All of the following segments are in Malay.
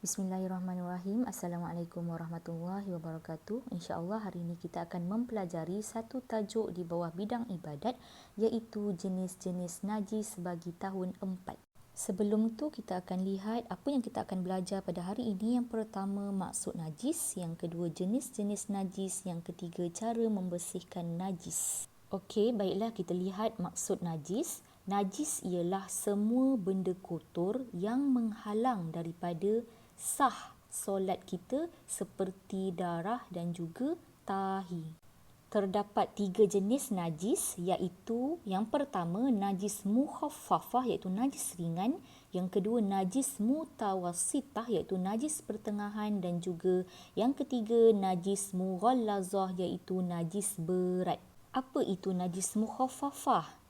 Bismillahirrahmanirrahim. Assalamualaikum warahmatullahi wabarakatuh. InsyaAllah hari ini kita akan mempelajari satu tajuk di bawah bidang ibadat, iaitu jenis-jenis najis bagi tahun 4. Sebelum tu kita akan lihat apa yang kita akan belajar pada hari ini. Yang pertama, maksud najis. Yang kedua, jenis-jenis najis. Yang ketiga, cara membersihkan najis. Okey, baiklah kita lihat maksud najis. Najis ialah semua benda kotor yang menghalang daripada sah solat kita seperti darah dan juga tahi. Terdapat 3 jenis najis, iaitu yang pertama najis mukhaffafah iaitu najis ringan, yang kedua najis mutawassitah iaitu najis pertengahan, dan juga yang ketiga najis mughallazah iaitu najis berat. Apa itu najis mukhaffafah?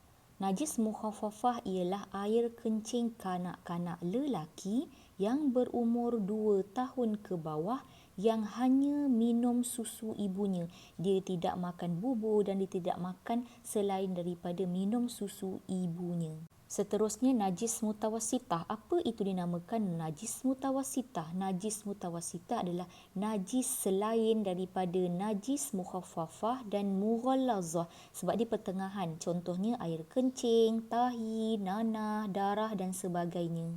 Najis mukhaffafah ialah air kencing kanak-kanak lelaki yang berumur 2 tahun ke bawah yang hanya minum susu ibunya. Dia tidak makan bubur dan dia tidak makan selain daripada minum susu ibunya. Seterusnya, najis mutawassitah. Apa itu dinamakan najis mutawassitah? Najis mutawassitah adalah najis selain daripada najis mukhaffafah dan mughallazah, sebab di pertengahan. Contohnya air kencing, tahi, nanah, darah dan sebagainya.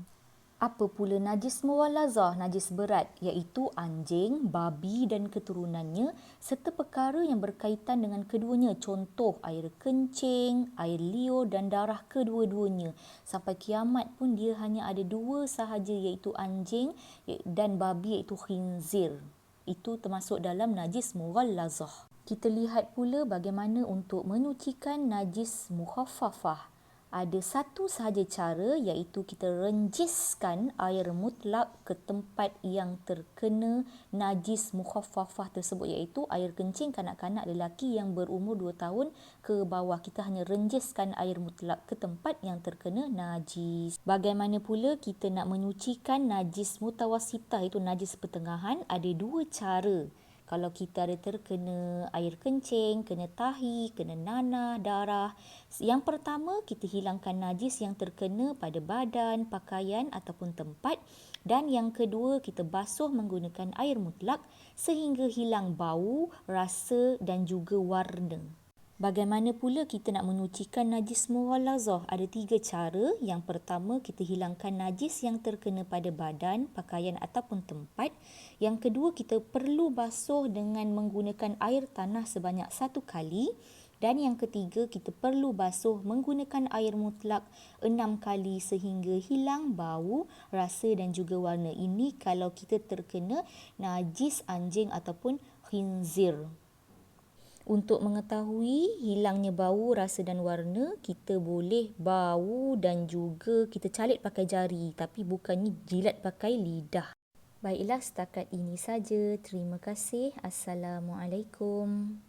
Apa pula najis mughallazah? Najis berat, iaitu anjing, babi dan keturunannya serta perkara yang berkaitan dengan keduanya. Contoh air kencing, air liur dan darah kedua-duanya. Sampai kiamat pun dia hanya ada 2 sahaja, iaitu anjing dan babi iaitu khinzir. Itu termasuk dalam najis mughallazah. Kita lihat pula bagaimana untuk menyucikan najis mukhaffafah. Ada satu sahaja cara, iaitu kita renjiskan air mutlak ke tempat yang terkena najis mukhaffafah tersebut, iaitu air kencing kanak-kanak lelaki yang berumur 2 tahun ke bawah. Kita hanya renjiskan air mutlak ke tempat yang terkena najis. Bagaimana pula kita nak menyucikan najis mutawassitah, iaitu najis pertengahan? Ada 2 cara. Kalau kita ada terkena air kencing, kena tahi, kena nanah, darah. Yang pertama, kita hilangkan najis yang terkena pada badan, pakaian ataupun tempat. Dan yang kedua, kita basuh menggunakan air mutlak sehingga hilang bau, rasa dan juga warna. Bagaimana pula kita nak menyucikan najis mughallazah? Ada 3 cara. Yang pertama, kita hilangkan najis yang terkena pada badan, pakaian ataupun tempat. Yang kedua, kita perlu basuh dengan menggunakan air tanah sebanyak 1 kali. Dan yang ketiga, kita perlu basuh menggunakan air mutlak 6 kali sehingga hilang bau, rasa dan juga warna. Ini kalau kita terkena najis anjing ataupun khinzir. Untuk mengetahui hilangnya bau, rasa dan warna, kita boleh bau dan juga kita calit pakai jari, tapi bukannya jilat pakai lidah. Baiklah, setakat ini saja. Terima kasih. Assalamualaikum.